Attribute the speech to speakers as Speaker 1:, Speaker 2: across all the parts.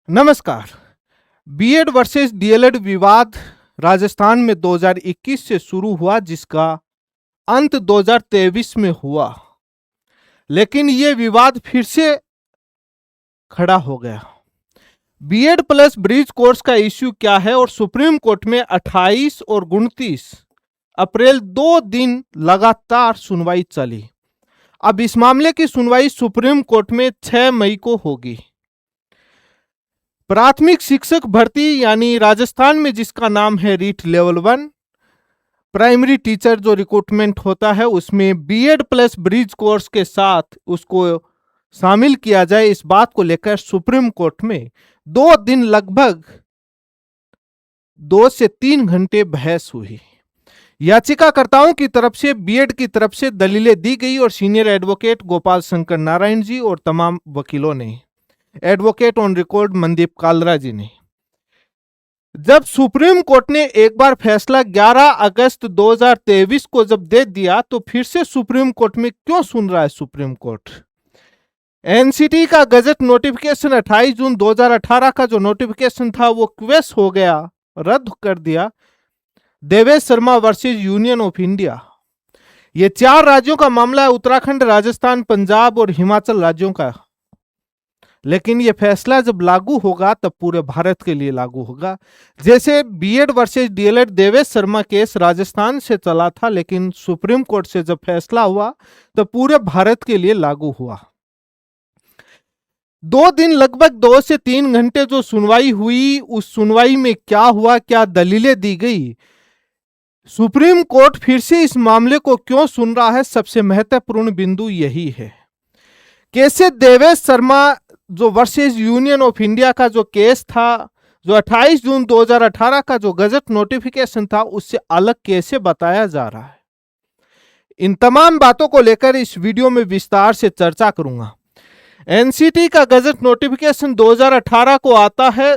Speaker 1: नमस्कार। BEd versus DElEd विवाद राजस्थान में 2021 से शुरू हुआ, जिसका अंत 2023 में हुआ, लेकिन ये विवाद फिर से खड़ा हो गया। बीएड प्लस ब्रिज कोर्स का इश्यू क्या है और सुप्रीम कोर्ट में 28 और 29 अप्रैल 2 दिन लगातार सुनवाई चली। अब इस मामले की सुनवाई सुप्रीम कोर्ट में 6 मई को होगी। प्राथमिक शिक्षक भर्ती यानी राजस्थान में जिसका नाम है रीट लेवल 1, प्राइमरी टीचर जो रिक्रूटमेंट होता है उसमें बीएड प्लस ब्रिज कोर्स के साथ उसको शामिल किया जाए, इस बात को लेकर सुप्रीम कोर्ट में 2 दिन लगभग 2 से 3 घंटे बहस हुई। याचिकाकर्ताओं की तरफ से बीएड की तरफ से दलीलें दी गई और सीनियर एडवोकेट गोपाल शंकर नारायण जी और तमाम वकीलों ने, advocate on record Mandeep Kalra ji ने। जब सुप्रीम कोर्ट ने एक बार फैसला 11 अगस्त 2023 को जब दे दिया, तो फिर से सुप्रीम कोर्ट में क्यों सुन रहा है सुप्रीम कोर्ट? एनसीटी का गजट नोटिफिकेशन 28 जून 2018 का जो नोटिफिकेशन था वो क्वेश हो गया, रद्द कर दिया। Devesh Sharma versus union of India, ये 4 राज्यों का मामला है, उत्तराखंड, राजस्थान, पंजाब और हिमाचल राज्यों का। लेकिन यह फैसला जब लागू होगा तब पूरे भारत के लिए लागू होगा। जैसे BEd versus DElEd Devesh Sharma case Rajasthan से चला था, लेकिन सुप्रीम कोर्ट से जब फैसला हुआ तो पूरे भारत के लिए लागू हुआ। 2 दिन लगभग 2 से 3 घंटे जो सुनवाई हुई, उस सुनवाई में क्या हुआ, क्या दलीलें दी गई, सुप्रीम कोर्ट फिर से इस मामले को क्यों सुन रहा है, सबसे महत्वपूर्ण बिंदु यही है। कैसे देवेश शर्मा जो वर्सेस यूनियन ऑफ इंडिया का जो केस था, जो 28 जून 2018 का जो गजट नोटिफिकेशन था, उससे अलग कैसे बताया जा रहा है, इन तमाम बातों को लेकर इस वीडियो में विस्तार से चर्चा करूंगा। एनसीटी का गजट नोटिफिकेशन 2018 को आता है,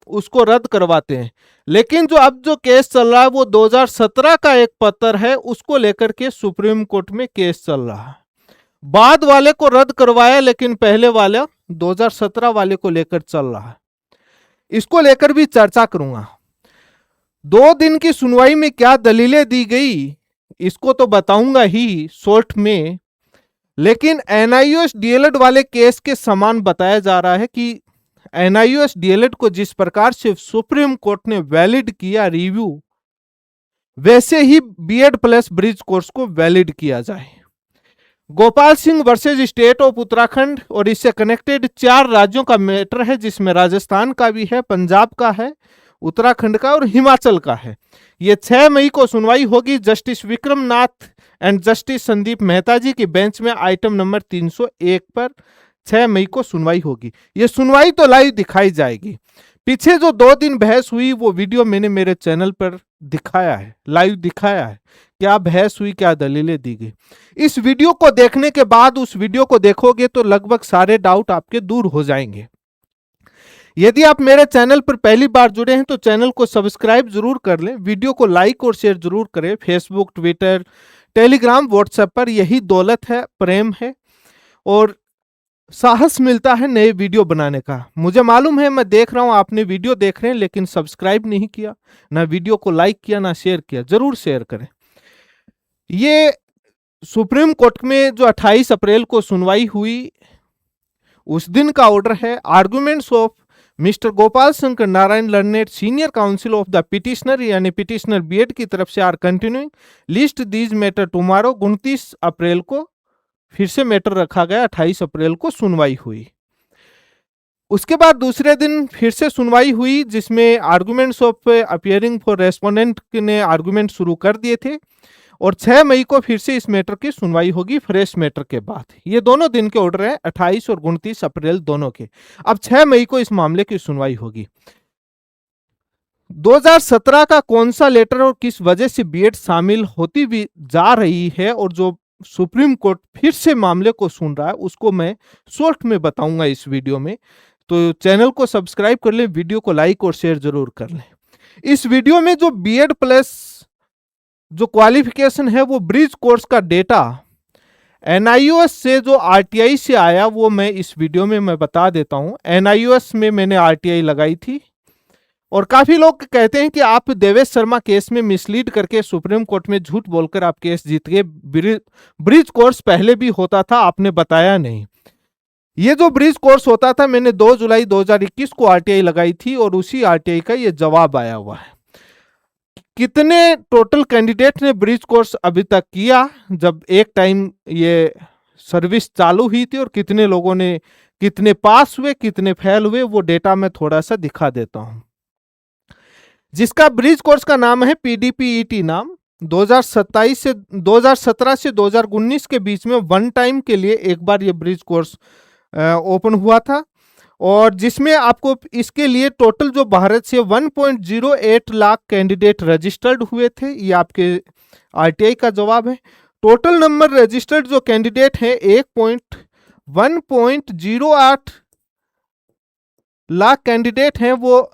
Speaker 1: उसको रद्द करवाते हैं, लेकिन जो अब जो केस चल रहा है वो 2017 का एक पत्र है, उसको लेकर के सुप्रीम कोर्ट में केस चल रहा है। बाद वाले को रद्द करवाया, लेकिन पहले वाले 2017 वाले को लेकर चल रहा है। इसको लेकर भी चर्चा करूंगा। 2 दिन की सुनवाई में क्या दलीलें दी गई, इसको तो बताऊंगा ही शॉर्ट में, लेकिन एनआईओएस डीएलएड वाले केस के समान बताया जा रहा है कि एनआईओएस डीएलएड को जिस प्रकार से सुप्रीम कोर्ट ने वैलिड किया रिव्यू, वैसे ही बीएड प्लस ब्रिज कोर्स को वैलिड किया जाए। Gopal Singh versus state of Uttarakhand और इससे कनेक्टेड 4 राज्यों का मैटर है, जिसमें राजस्थान का भी है, पंजाब का है, उत्तराखंड का और हिमाचल का है। ये 6 मई को सुनवाई होगी। Justice Vikram Nath and justice Sandeep Mehta ji की बेंच में आइटम नंबर 301 पर 6 मई को सुनवाई होगी। ये सुनवाई तो लाइव दिखाई जाएगी। पीछे जो 2 दिन बहस हुई वो वीडियो मैंने मेरे चैनल पर दिखाया है, लाइव दिखाया है, क्या बहस हुई, क्या दलीलें दी गई। इस वीडियो को देखने के बाद उस वीडियो को देखोगे तो लगभग सारे डाउट आपके दूर हो जाएंगे। यदि आप मेरे चैनल पर पहली बार जुड़े हैं तो चैनल को सब्सक्राइब जरूर कर लें, वीडियो को लाइक और शेयर जरूर करें। फेसबुक, ट्विटर, टेलीग्राम, व्हाट्सएप पर यही दौलत है, प्रेम है और साहस मिलता है नए वीडियो बनाने का। मुझे मालूम है, मैं देख रहा हूं आपने वीडियो देख रहे हैं, लेकिन सब्सक्राइब नहीं किया, ना वीडियो को लाइक किया, ना शेयर किया। जरूर शेयर करें। ये सुप्रीम कोर्ट में जो 28 अप्रैल को सुनवाई हुई, उस दिन का ऑर्डर है। Arguments of mister Gopal Shankar Narayan learned, senior counsel of the petitioner, यानी पिटिशनर बीएड की तरफ से, are continuing list these matter tomorrow. 29 April को फिर से मैटर रखा गया, 28 अप्रैल को सुनवाई हुई। उसके बाद दूसरे दिन फिर से सुनवाई हुई, जिसमें arguments of appearing for respondent ने आर्गुमेंट शुरू कर दिए थे और 6 मई को फिर से इस मैटर की सुनवाई होगी फ्रेश मैटर के बाद। ये दोनों दिन के ऑर्डर हैं, 28 और 29 अप्रैल दोनों के। अब 6 मई को इस मामले की सुनवाई होगी। 2017 का कौन सा लेटर और किस वजह से बीएड शामिल होती भी जा रही है और जो सुप्रीम कोर्ट फिर से मामले को सुन रहा है, उसको मैं शॉर्ट में बताऊंगा इस वीडियो में। तो चैनल को सब्सक्राइब कर लें, वीडियो को लाइक और शेयर जरूर कर लें। इस वीडियो में जो बीएड प्लस जो क्वालिफिकेशन है वो ब्रिज कोर्स का डेटा एनआईओएस से जो आरटीआई से आया वो मैं इस वीडियो में मैं बता देता हूं। एनआईओएस में मैंने आरटीआई लगाई थी और काफी लोग कहते हैं कि आप देवेश शर्मा केस में मिसलीड करके सुप्रीम कोर्ट में झूठ बोलकर आप केस जीत गए। ब्रिज कोर्स पहले भी होता था, आपने बताया नहीं। ये जो ब्रिज कोर्स होता था, मैंने 2 जुलाई 2021 को आरटीआई लगाई थी और उसी आरटीआई का ये जवाब आया हुआ है। कितने टोटल कैंडिडेट ने ब्रिज कोर्स अभी तक किया जब एक टाइम ये सर्विस चालू हुई थी, और कितने लोगों ने, कितने पास हुए, कितने फेल हुए, वो डेटा मैं थोड़ा सा दिखा देता हूं। जिसका ब्रिज कोर्स का नाम है पीडीपीईटी नाम, 2017 से 2019 के बीच में वन टाइम के लिए एक बार ये ब्रिज कोर्स ओपन हुआ था, और जिसमें आपको इसके लिए टोटल जो भारत से 1.08 लाख कैंडिडेट रजिस्टर्ड हुए थे। ये आपके आरटीआई का जवाब है। टोटल नंबर रजिस्टर्ड जो कैंडिडेट हैं 1.08 लाख कैंडिडेट हैं, वो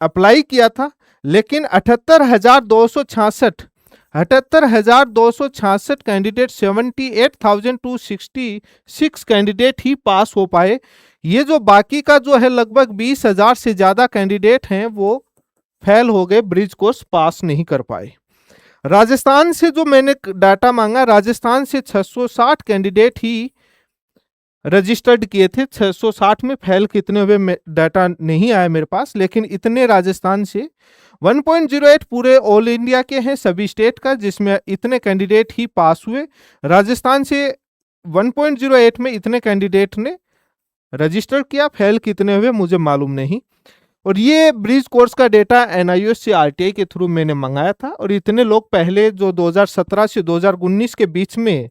Speaker 1: अप्लाई किया था, लेकिन 78,266 कैंडिडेट, 78,266 कैंडिडेट ही पास हो पाए। ये जो बाकी का जो है लगभग 20,000 से ज्यादा कैंडिडेट हैं वो फेल हो गए, ब्रिज कोर्स पास नहीं कर पाए। राजस्थान से जो मैंने डाटा मांगा, राजस्थान से 660 कैंडिडेट ही रजिस्टर्ड किए थे। 660 में फेल कितने हुए डाटा नहीं आया मेरे पास, लेकिन इतने राजस्थान से 1.08 पूरे ऑल इंडिया के हैं सभी स्टेट का, जिसमें इतने कैंडिडेट ही पास हुए। राजस्थान से 1.08 में इतने कैंडिडेट ने रजिस्टर किया, फेल कितने हुए मुझे मालूम नहीं। और ये ब्रिज कोर्स का डेटा एनआईओएस से आरटीआई के थ्रू मैंने मंगाया था, और इतने लोग पहले जो 2017 से 2019 के बीच में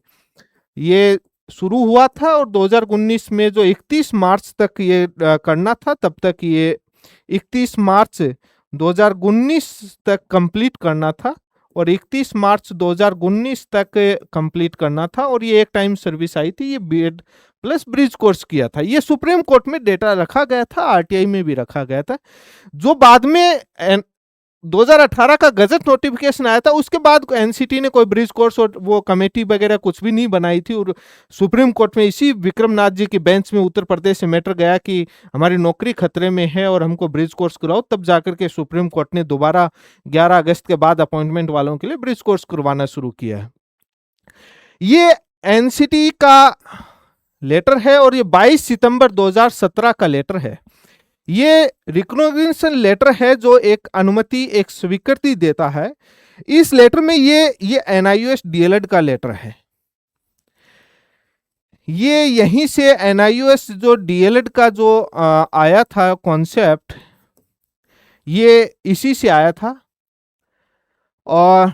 Speaker 1: ये शुरू हुआ था, और 2019 में जो 31 मार्च तक ये करना था, तब तक ये 31 मार्च 2019 तक कंप्लीट करना था, और 31 मार्च 2019 तक कंप्लीट करना था। और ये एक टाइम सर्विस आई थी, ये बीएड प्लस ब्रिज कोर्स किया था। ये सुप्रीम कोर्ट में डेटा रखा गया था, आरटीआई में भी रखा गया था। जो बाद में 2018 का गजट नोटिफिकेशन आया था, उसके बाद एनसीटी ने कोई ब्रिज कोर्स और वो कमेटी वगैरह कुछ भी नहीं बनाई थी, और सुप्रीम कोर्ट में इसी विक्रमनाथ जी की बेंच में उत्तर प्रदेश से मैटर गया कि हमारी नौकरी खतरे में है और हमको ब्रिज कोर्स कराओ, तब जाकर के सुप्रीम कोर्ट ने दोबारा 11 अगस्त के बाद अपॉइंटमेंट वालों के लिए ब्रिज कोर्स करवाना शुरू किया है। ये एनसीटी का लेटर है, और ये 22 सितंबर 2017 का लेटर है। ये रिकॉग्निशन लेटर है जो एक अनुमति, एक स्वीकृति देता है। इस लेटर में ये एनआईओएस डीएलएड का लेटर है। ये यहीं से एनआईओएस जो डीएलएड का जो आया था कॉन्सेप्ट, ये इसी से आया था, और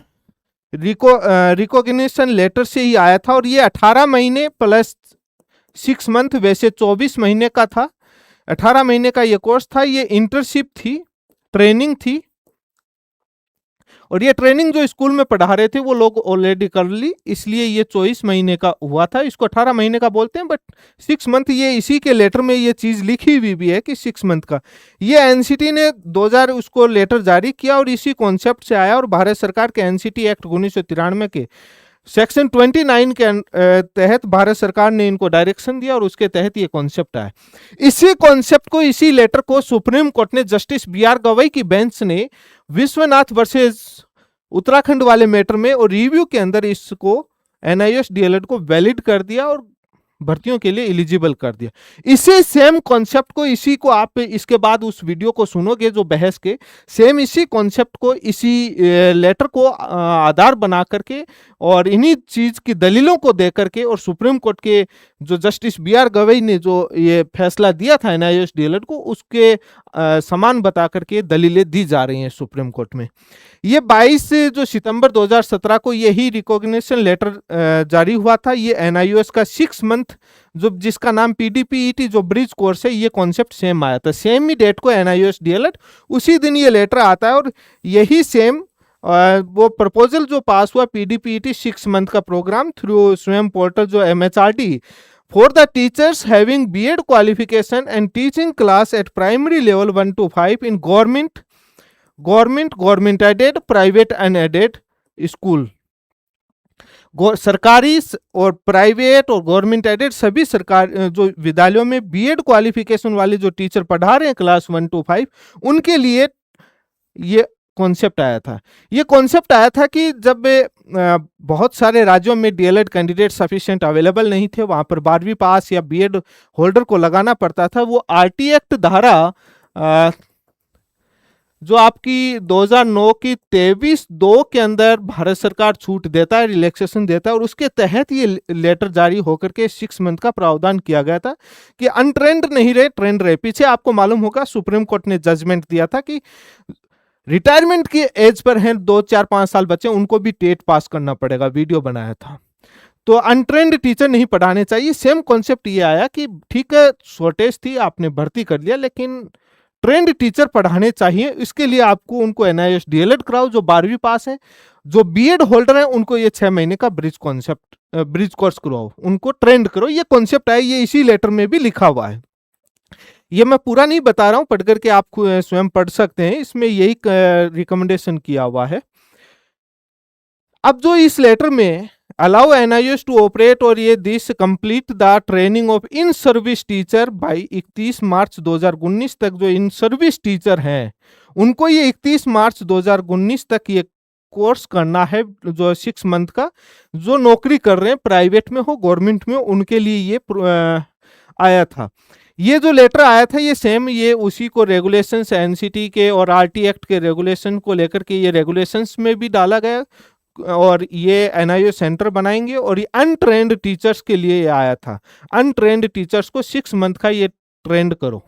Speaker 1: रिकॉग्निशन लेटर से ही आया था। और ये 18 महीने प्लस 6 मंथ, वैसे 24 महीने का था। 18 महीने का ये कोर्स था। ये इंटर्नशिप थी, ट्रेनिंग थी, और ये ट्रेनिंग जो स्कूल में पढ़ा रहे थे वो लोग ऑलरेडी कर ली, इसलिए ये 24 महीने का हुआ था। इसको 18 महीने का बोलते हैं, बट 6 मंथ, ये इसी के लेटर में ये चीज लिखी हुई भी है कि 6 मंथ का। ये एनसीटी ने 2000 उसको लेटर जारी किया, और इसी कॉन्सेप्ट से आया। और भारत सरकार के एनसीटी एक्ट 1993 के सेक्शन 29 के तहत भारत सरकार ने इनको डायरेक्शन दिया, और उसके तहत ये कॉन्सेप्ट आया। इसी कॉन्सेप्ट को, इसी लेटर को सुप्रीम कोर्ट ने जस्टिस बीआर गवई की बेंच ने विश्वनाथ वर्सेस उत्तराखंड वाले मैटर में और रिव्यू के अंदर इसको एनआईओएस डीएलएड को वैलिड कर दिया और भर्तियों के लिए एलिजिबल कर दिया। इसी सेम कॉन्सेप्ट को, इसी को आप इसके बाद उस वीडियो को सुनोगे जो बहस के, सेम इसी कॉन्सेप्ट को, इसी लेटर को आधार बना करके और इन्हीं चीज की दलीलों को दे करके, और सुप्रीम कोर्ट के जो जस्टिस बीआर गवई ने जो ये फैसला दिया था एनआईओएस डीएलएड को, उसके समान बता करके दलीलें दी जा रही हैं सुप्रीम कोर्ट में। ये 22 जो सितंबर 2017 को यही रिकॉग्निशन लेटर जारी हुआ था। ये एनआईओएस का 6 मंथ जो जिसका नाम पीडीपीईटी जो ब्रिज कोर्स है, ये कॉन्सेप्ट सेम आया था। सेम ही डेट को एनआईओएस डीएलएड, उसी दिन ये लेटर आता है, और यही सेम वो प्रपोजल जो पास हुआ पीडीपीईटी 6 मंथ का प्रोग्राम थ्रू स्वयं पोर्टल जो MHRD for the teachers having BEd qualification and teaching class at primary level 1 to 5 in government aided, private unaided school. सरकारी और प्राइवेट और गवर्नमेंट एडेड सभी सरकार जो विद्यालयों में बीएड क्वालिफिकेशन वाले जो टीचर पढ़ा रहे हैं क्लास 1 to 5, उनके लिए ये कॉन्सेप्ट आया था। ये कॉन्सेप्ट आया था कि जब बहुत सारे राज्यों में डीएलएड कैंडिडेट सफिशिएंट अवेलेबल नहीं थे, वहां पर 12वीं पास या बीएड होल्डर को लगाना पड़ता था। वो आरटी एक्ट धारा जो आपकी 2009 की 23(2) के अंदर भारत सरकार छूट देता है, रिलैक्सेशन देता है, और उसके तहत ये लेटर जारी होकर के 6 मंथ का प्रावधान किया गया था कि अनट्रेंड नहीं रहे, ट्रेंड रहे। पीछे आपको मालूम होगा सुप्रीम कोर्ट ने जजमेंट दिया था कि रिटायरमेंट की एज पर हैं 2, 4, 5 साल बच्चे, उनको भी टेट पास करना पड़ेगा, वीडियो बनाया था। तो अनट्रेंड टीचर नहीं पढ़ाने चाहिए। सेम कॉन्सेप्ट ये आया कि ठीक है, शॉर्टेज थी, आपने भर्ती कर लिया, लेकिन ट्रेंड टीचर पढ़ाने चाहिए। इसके लिए आपको उनको एनआईएस डीएलएड कराओ जो 12वीं पास है। जो बीएड होल्डर है उनको ये 6 महीने का ब्रिज कोर्स कराओ, उनको ट्रेंड करो। ये कॉन्सेप्ट है, ये इसी लेटर में भी लिखा हुआ है। ये मैं पूरा नहीं बता रहा हूं, पढ़ करके आप स्वयं पढ़ सकते हैं, इसमें यही रिकमेंडेशन किया हुआ है। अब जो इस लेटर में अलाउ एनआईएस टू ऑपरेट और ये this complete the training of in service teacher by 31 मार्च 2019 तक, जो इन सर्विस टीचर हैं उनको ये 31 मार्च 2019 तक ये कोर्स करना है, जो 6 मंथ का। जो नौकरी कर रहे हैं, प्राइवेट में हो गवर्नमेंट में हो, उनके लिए ये आया था। ये जो लेटर आया था ये सेम, ये उसी को रेगुलेशंस एनसीटी के और आरटी एक्ट के रेगुलेशन को लेकर के ये रेगुलेशंस में भी डाला गया, और ये एनआईओ सेंटर बनाएंगे। और ये अनट्रेंड टीचर्स के लिए ये आया था, अनट्रेंड टीचर्स को 6 मंथ का ये ट्रेंड करो।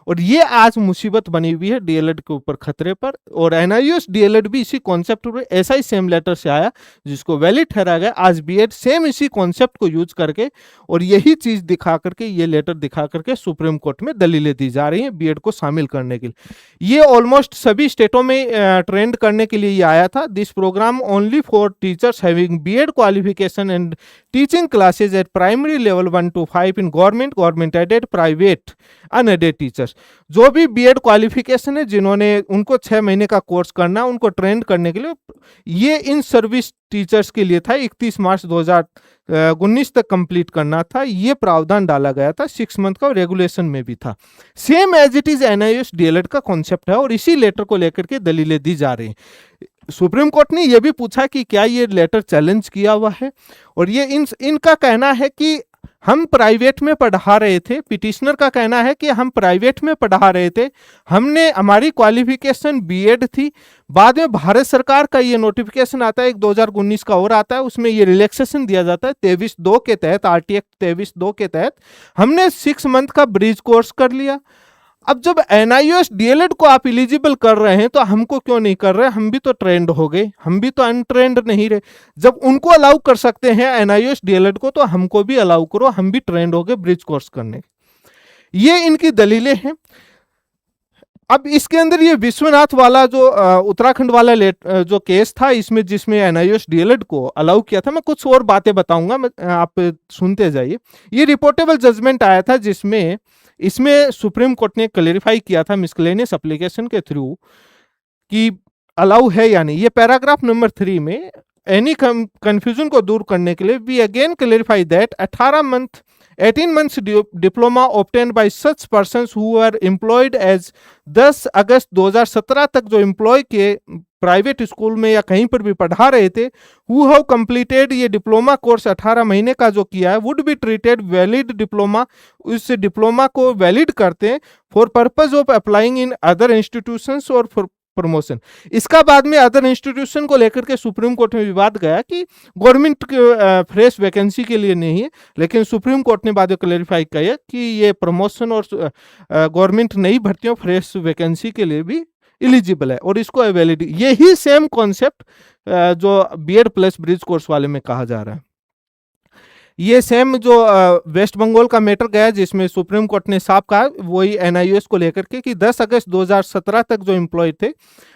Speaker 1: और ये आज मुसीबत बनी हुई है डीएलएड के ऊपर, खतरे पर। और एनआईओएस डीएलएड भी इसी कॉन्सेप्ट पर, ऐसा ही सेम लेटर से आया जिसको वैलिड ठहरा गया। आज बीएड सेम इसी कॉन्सेप्ट को यूज करके और यही चीज दिखा करके, ये लेटर दिखा करके सुप्रीम कोर्ट में दलीलें दी जा रही हैं बीएड को शामिल करने के लिए। ये ऑलमोस्ट सभी स्टेटों में ट्रेंड करने के लिए ये आया था। This programme only for teachers having BEd qualification and teaching classes at primary level 1 to 5 in government aided, private, unaided teachers. जो भी बीएड क्वालिफिकेशन है, जिन्होंने, उनको 6 महीने का कोर्स करना, उनको ट्रेंड करने के लिए, ये इन सर्विस टीचर्स के लिए था। 31 मार्च 2019 तक कंप्लीट करना था। ये प्रावधान डाला गया था 6 मंथ का, और रेगुलेशन में भी था। Same as it is NIS DElEd का कॉन्सेप्ट है, और इसी लेटर को लेकर के दलीलें दी जा रही हैं। सुप्रीम कोर्ट ने यह भी पूछा कि क्या ये लेटर चैलेंज किया हुआ है, और ये इनका कहना है कि हम प्राइवेट में पढ़ा रहे थे। पिटिशनर का कहना है कि हम प्राइवेट में पढ़ा रहे थे, हमारी क्वालिफिकेशन बीएड थी। बाद में भारत सरकार का ये नोटिफिकेशन आता है, एक 2019 का और आता है, उसमें ये रिलैक्सेशन दिया जाता है 23(2) के तहत, आरटी एक्ट 23(2) के तहत हमने 6 मंथ का ब्रिज कोर्स कर लिया। अब जब एनआईओएस डीएलएड को आप एलिजिबल कर रहे हैं तो हमको क्यों नहीं कर रहे? हम भी तो ट्रेंड हो गए, हम भी तो अनट्रेंड नहीं रहे। जब उनको अलाउ कर सकते हैं एनआईओएस डीएलएड को, तो हमको भी अलाउ करो, हम भी ट्रेंड हो गए ब्रिज कोर्स करने। ये इनकी दलीलें हैं। अब इसके अंदर ये विश्वनाथ वाला जो उत्तराखंड वाला जो केस था, इसमें जिसमें एनआईओएस डीएलएड को अलाउ किया था, मैं कुछ और बातें बताऊंगा, आप सुनते जाइए। ये रिपोर्टेबल जजमेंट आया था जिसमें इसमें सुप्रीम कोर्ट ने क्लेरिफाई किया था मिसलेनियस एप्लीकेशन के थ्रू कि अलाउ है या नहीं। ये पैराग्राफ नंबर 3 में एनी कंफ्यूजन को दूर करने के लिए we again clarify that 18 months diploma obtained by such persons who were employed as 10 अगस्त 2017 तक जो एम्प्लॉय के प्राइवेट स्कूल में या कहीं पर भी पढ़ा रहे थे, who have completed ये डिप्लोमा कोर्स 18 महीने का जो किया है, would be treated valid diploma, उस डिप्लोमा को वैलिड करते हैं for purpose of applying in other institutions और फॉर प्रमोशन। इसका बाद में अदर इंस्टीट्यूशन को लेकर के सुप्रीम कोर्ट में विवाद गया कि गवर्नमेंट फ्रेश वैकेंसी के लिए नहीं है, लेकिन सुप्रीम कोर्ट ने बाद में क्लेरिफाई किया कि ये प्रमोशन और गवर्नमेंट नई भर्तियों फ्रेश वैकेंसी के लिए भी एलिजिबल है, और इसको वैलिड। यही सेम कॉन्सेप्ट जो बीएड प्लस ब्रिज कोर्स वाले में कहा जा रहा है। ये सेम जो वेस्ट बंगाल का मैटर गया जिसमें सुप्रीम कोर्ट ने साफ कहा, वही एनआईओएस को लेकर के कि 10 अगस्त 2017 तक जो एम्प्लॉय थे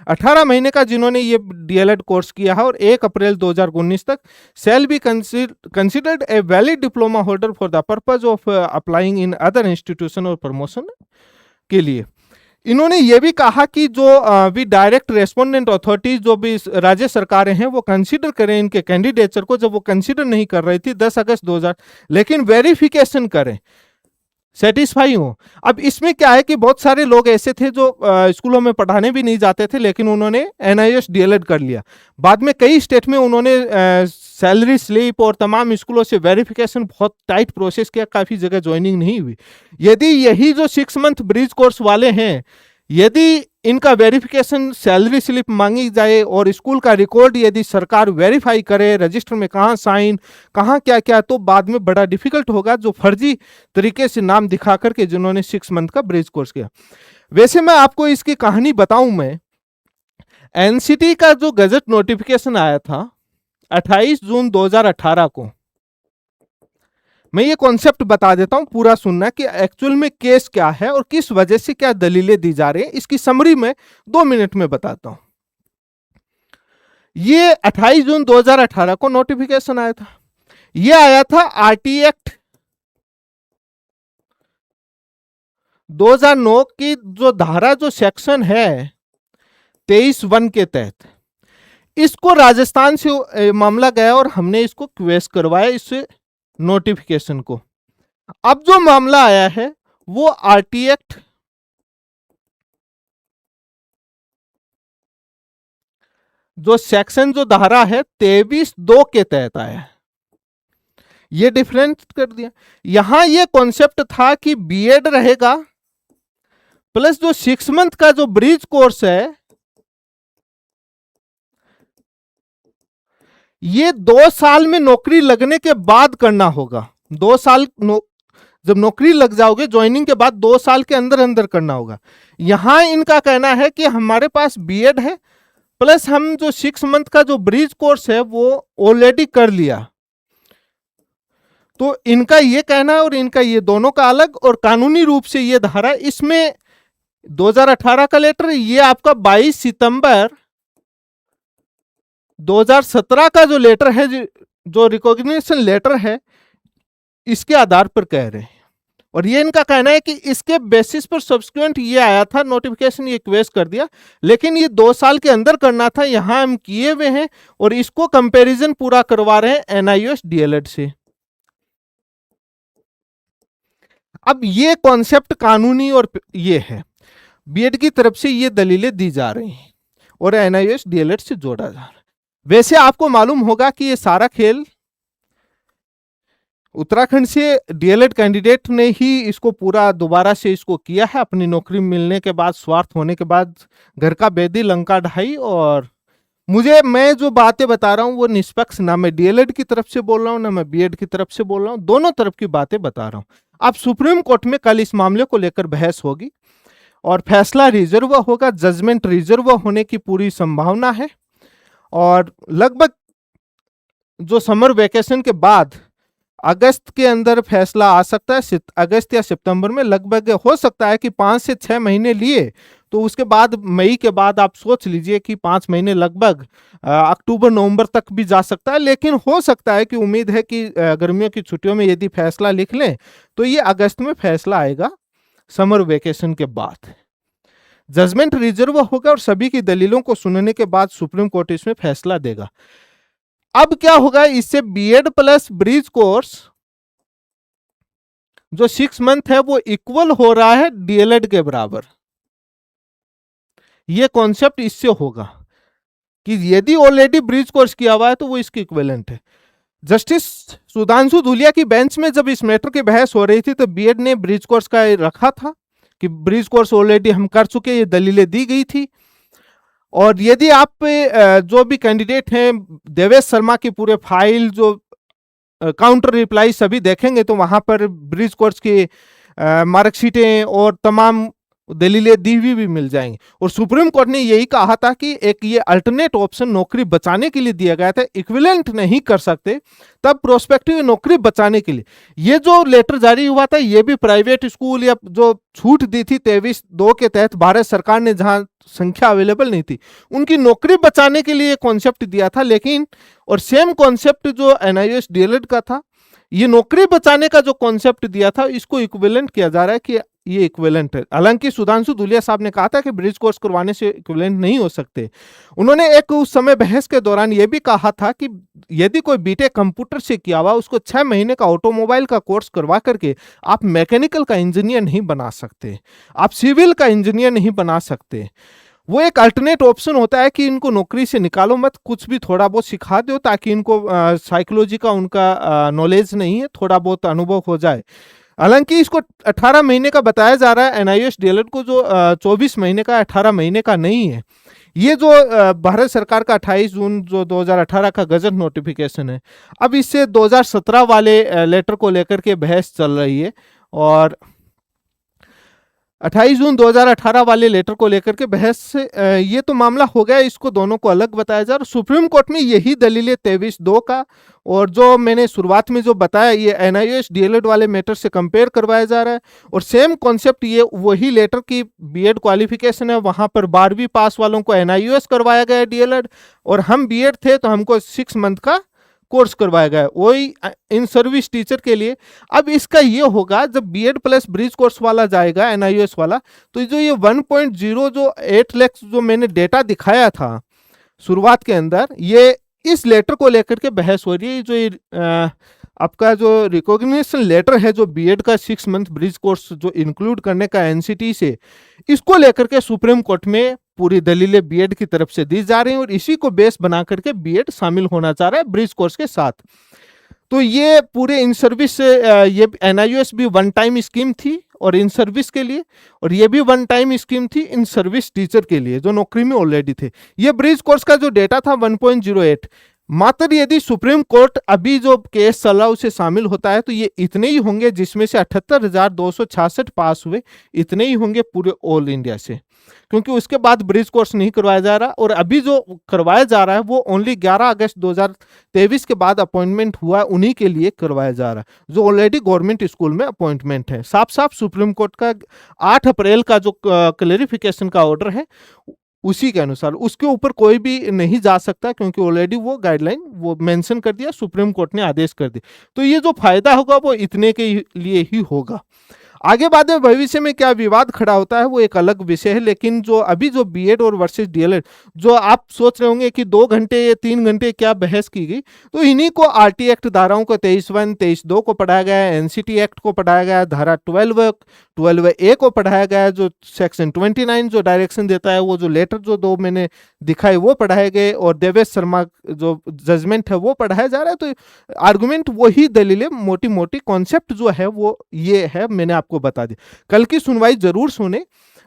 Speaker 1: 18 महीने का जिन्होंने ये डीएलएड कोर्स किया है और 1 अप्रैल 2019 तक shall be considered a valid diploma holder for the purpose of applying in other institution और प्रमोशन के लिए। इन्होंने ये भी कहा कि जो भी डायरेक्ट रेस्पोंडेंट अथॉरिटीज जो भी राज्य सरकारें हैं वो कंसीडर करें इनके कैंडिडेचर को, जब वो कंसीडर नहीं कर रही थी 10 अगस्त 2000, लेकिन वेरिफिकेशन करें, सेटिस्फाई हो। अब इसमें क्या है कि बहुत सारे लोग ऐसे थे जो स्कूलों में पढ़ाने भी नहीं जाते थे, लेकिन उन्होंने NIOS DLED कर लिया। बाद में कई स्टेट में उन्होंने सैलरी स्लिप और तमाम स्कूलों से वेरिफिकेशन बहुत टाइट प्रोसेस किया, काफ़ी जगह ज्वाइनिंग नहीं हुई। यदि यही जो 6 मंथ ब्रिज कोर्स वाले हैं, यदि इनका वेरिफिकेशन सैलरी स्लिप मांगी जाए और स्कूल का रिकॉर्ड यदि सरकार वेरीफाई करे, रजिस्टर में कहाँ साइन, कहाँ क्या क्या, तो बाद में बड़ा डिफिकल्ट होगा जो फर्जी तरीके से नाम दिखा करके जिन्होंने 6 मंथ का ब्रिज कोर्स किया। वैसे मैं आपको इसकी कहानी बताऊं, मैं NCT का जो गजट नोटिफिकेशन आया था 28 जून 2018 को, मैं ये कॉन्सेप्ट बता देता हूं, पूरा सुनना कि एक्चुअल में केस क्या है और किस वजह से क्या दलीलें दी जा रही हैं। इसकी समरी में 2 मिनट में बताता हूं। ये 28 जून 2018 को नोटिफिकेशन आया था। ये आया था RT एक्ट 2009 की जो धारा, जो सेक्शन है 23(1) के तहत, इसको राजस्थान से मामला गया और हमने इसको क्वेश करवाया इससे नोटिफिकेशन को। अब जो मामला आया है वो RT एक्ट जो सेक्शन, जो धारा है 23(2) के तहत आया है। ये डिफरेंस कर दिया। यहां ये कॉन्सेप्ट था कि बीएड रहेगा प्लस जो 6 मंथ का जो ब्रिज कोर्स है, ये 2 साल में नौकरी लगने के बाद करना होगा। 2 साल जब नौकरी लग जाओगे ज्वाइनिंग के बाद 2 साल के अंदर अंदर करना होगा। यहां इनका कहना है कि हमारे पास बीएड है प्लस हम जो 6 मंथ का जो ब्रिज कोर्स है वो ऑलरेडी कर लिया। तो इनका ये कहना है और इनका ये दोनों का अलग, और कानूनी रूप से ये धारा, इसमें 2018 का लेटर, ये आपका 22 सितंबर 2017 का जो लेटर है, जो रिकॉग्निशन लेटर है, इसके आधार पर कह रहे हैं। और ये इनका कहना है कि इसके बेसिस पर सब्सिक्वेंट ये आया था नोटिफिकेशन, ये क्वेश कर दिया, लेकिन ये 2 साल के अंदर करना था, यहां हम किए हुए हैं और इसको कंपैरिजन पूरा करवा रहे हैं NIOS DLED से। अब ये कॉन्सेप्ट कानूनी और ये है, बीएड की तरफ से ये दलीलें दी जा रही हैं और NIOS DLED से जोड़ा जा रहा है। वैसे आपको मालूम होगा कि ये सारा खेल उत्तराखंड से DLED कैंडिडेट ने ही इसको पूरा दोबारा से इसको किया है। अपनी नौकरी मिलने के बाद, स्वार्थ होने के बाद, घर का बेदी लंका ढाई। और मैं जो बातें बता रहा हूँ वो निष्पक्ष, ना मैं DLED की तरफ से बोल रहा हूँ ना मैं बीएड की तरफ से बोल रहा हूँ, दोनों तरफ की बातें बता रहा हूँ। अब सुप्रीम कोर्ट में कल इस मामले को लेकर बहस होगी और फैसला रिजर्व होगा, जजमेंट रिजर्व होने की पूरी संभावना है। और लगभग जो समर वेकेशन के बाद अगस्त के अंदर फैसला आ सकता है, अगस्त या सितंबर में। लगभग हो सकता है कि 5 से 6 महीने लिए, तो उसके बाद मई के बाद आप सोच लीजिए कि 5 महीने लगभग अक्टूबर नवंबर तक भी जा सकता है। लेकिन हो सकता है कि उम्मीद है कि गर्मियों की छुट्टियों में यदि फैसला लिख लें तो ये अगस्त में फैसला आएगा, समर वेकेशन के बाद। जजमेंट रिजर्व होगा और सभी की दलीलों को सुनने के बाद सुप्रीम कोर्ट इसमें फैसला देगा। अब क्या होगा, इससे बीएड प्लस ब्रिज कोर्स जो 6 मंथ है वो इक्वल हो रहा है DLED के बराबर। ये कॉन्सेप्ट इससे होगा कि यदि ऑलरेडी ब्रिज कोर्स किया हुआ है तो वो इसके इक्विवेलेंट है। जस्टिस सुधांशु धूलिया की बेंच में जब इस मैटर की बहस हो रही थी तो बीएड ने ब्रिज कोर्स का रखा था कि ब्रिज कोर्स ऑलरेडी हम कर चुके, ये दलीलें दी गई थी। और यदि आप जो भी कैंडिडेट हैं, देवेश शर्मा की पूरे फाइल जो काउंटर रिप्लाई सभी देखेंगे तो वहां पर ब्रिज कोर्स की मार्कशीटें और तमाम दलीलें दी हुई भी मिल जाएंगी। और सुप्रीम कोर्ट ने यही कहा था कि एक ये अल्टरनेट ऑप्शन नौकरी बचाने के लिए दिया गया था, इक्विवेलेंट नहीं कर सकते, तब प्रोस्पेक्टिव नौकरी बचाने के लिए ये जो लेटर जारी हुआ था, ये भी प्राइवेट स्कूल या जो छूट दी थी 23(2) के तहत भारत सरकार ने, जहां संख्या अवेलेबल नहीं थी, उनकी नौकरी बचाने के लिए कॉन्सेप्ट दिया था। लेकिन और सेम कॉन्सेप्ट जो NIOS DLED का था, ये नौकरी बचाने का जो कॉन्सेप्ट दिया था इसको इक्विवेलेंट किया जा रहा है कि ये इक्विवेलेंट है। हालांकि सुधांशु धूलिया साहब ने कहा था कि ब्रिज कोर्स करवाने से इक्विवेलेंट नहीं हो सकते। उन्होंने एक उस समय बहस के दौरान ये भी कहा था कि यदि कोई बीटेक कंप्यूटर से किया हुआ उसको 6 महीने का ऑटोमोबाइल का कोर्स करवा करके आप मैकेनिकल का इंजीनियर नहीं बना सकते, आप सिविल का इंजीनियर नहीं बना सकते। वो एक अल्टरनेट ऑप्शन होता है कि इनको नौकरी से निकालो मत, कुछ भी थोड़ा बहुत सिखा दो ताकि इनको साइकोलॉजी का उनका नॉलेज नहीं है, थोड़ा बहुत अनुभव हो जाए। हालांकि इसको 18 महीने का बताया जा रहा है, एनआईओएस डीएलएड को जो 24 महीने का 18 महीने का नहीं है। ये जो भारत सरकार का 28 जून जो 2018 का गजट नोटिफिकेशन है, अब इससे 2017 वाले लेटर को लेकर के बहस चल रही है और 28 जून 2018 वाले लेटर को लेकर के बहस से ये तो मामला हो गया, इसको दोनों को अलग बताया जा रहा है। सुप्रीम कोर्ट में यही दलील है 23(2) का, और जो मैंने शुरुआत में जो बताया ये एनआईओएस डीएलएड वाले मैटर से कंपेयर करवाया जा रहा है। और सेम कॉन्सेप्ट ये वही लेटर की बीएड क्वालिफिकेशन है, वहां पर 12वीं पास वालों को एनआईओएस करवाया गया डीएलएड, और हम बीएड थे तो हमको 6 मंथ का कोर्स करवाया गया, वही इन सर्विस टीचर के लिए। अब इसका ये होगा जब बीएड प्लस ब्रिज कोर्स वाला जाएगा एनआईओएस वाला, तो जो ये 1.0 जो 8 लाख जो मैंने डेटा दिखाया था शुरुआत के अंदर, ये इस लेटर को लेकर के बहस हो रही है। जो ये आपका जो रिकॉग्निशन लेटर है जो बीएड का 6 मंथ ब्रिज कोर्स जो इंक्लूड करने का एनसीटी से, इसको लेकर के सुप्रीम कोर्ट में पूरी दलीलें बीएड की तरफ से दी जा रही हैं और इसी को बेस बना करके बीएड शामिल होना चाह रहा है ब्रिज कोर्स के साथ। तो ये पूरे इन सर्विस से ये एनआईओएस भी वन टाइम स्कीम थी और इन सर्विस के लिए, और ये भी वन टाइम स्कीम थी इन सर्विस टीचर के लिए जो नौकरी में ऑलरेडी थे। ये ब्रिज कोर्स का जो डेटा था 1.08, मात्र यदि सुप्रीम कोर्ट अभी जो केस चल रहा उसे शामिल होता है तो ये इतने ही होंगे, जिसमें से 78,266 पास हुए, इतने ही होंगे पूरे ऑल इंडिया से, क्योंकि उसके बाद ब्रिज कोर्स नहीं करवाया जा रहा। और अभी जो करवाया जा रहा है वो ओनली 11 अगस्त 2023 के बाद अपॉइंटमेंट हुआ उन्हीं के लिए करवाया जा रहा है जो ऑलरेडी गवर्नमेंट स्कूल में अपॉइंटमेंट है। साफ साफ सुप्रीम कोर्ट का 8 अप्रैल का जो क्लेरिफिकेशन का ऑर्डर है उसी के अनुसार, उसके ऊपर कोई भी नहीं जा सकता, क्योंकि ऑलरेडी वो गाइडलाइन वो मेंशन कर दिया, सुप्रीम कोर्ट ने आदेश कर दिया। तो ये जो फायदा होगा वो इतने के लिए ही होगा। आगे बाद में भविष्य में क्या विवाद खड़ा होता है वो एक अलग विषय है, लेकिन जो अभी जो बीएड और वर्सेस डीएलएड जो आप सोच रहे होंगे कि 2 घंटे या 3 घंटे क्या बहस की गई, तो इन्हीं को आरटी एक्ट धाराओं को 23(1), 23(2) को पढ़ाया गया है, एनसीटी एक्ट को पढ़ाया गया है, धारा 12A को पढ़ाया गया है, जो सेक्शन 29 जो डायरेक्शन देता है, वो जो लेटर जो 2 मैंने दिखाए वो पढ़ाए गए, और देवेश शर्मा जो जजमेंट है वो पढ़ाया जा रहा है। तो आर्गुमेंट वही दलीलें, मोटी मोटी कॉन्सेप्ट जो है वो ये है, मैंने आपको बता दी। कल की सुनवाई जरूर सुने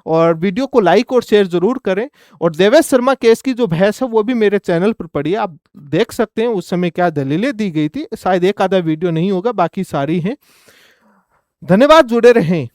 Speaker 1: और वीडियो को लाइक और शेयर जरूर करें। और देवेश शर्मा केस की जो बहस है वो भी मेरे चैनल पर पड़ी है, आप देख सकते हैं उस समय क्या दलीलें दी गई थी। शायद एक आधा वीडियो नहीं होगा, बाकी सारी हैं। धन्यवाद, जुड़े रहें।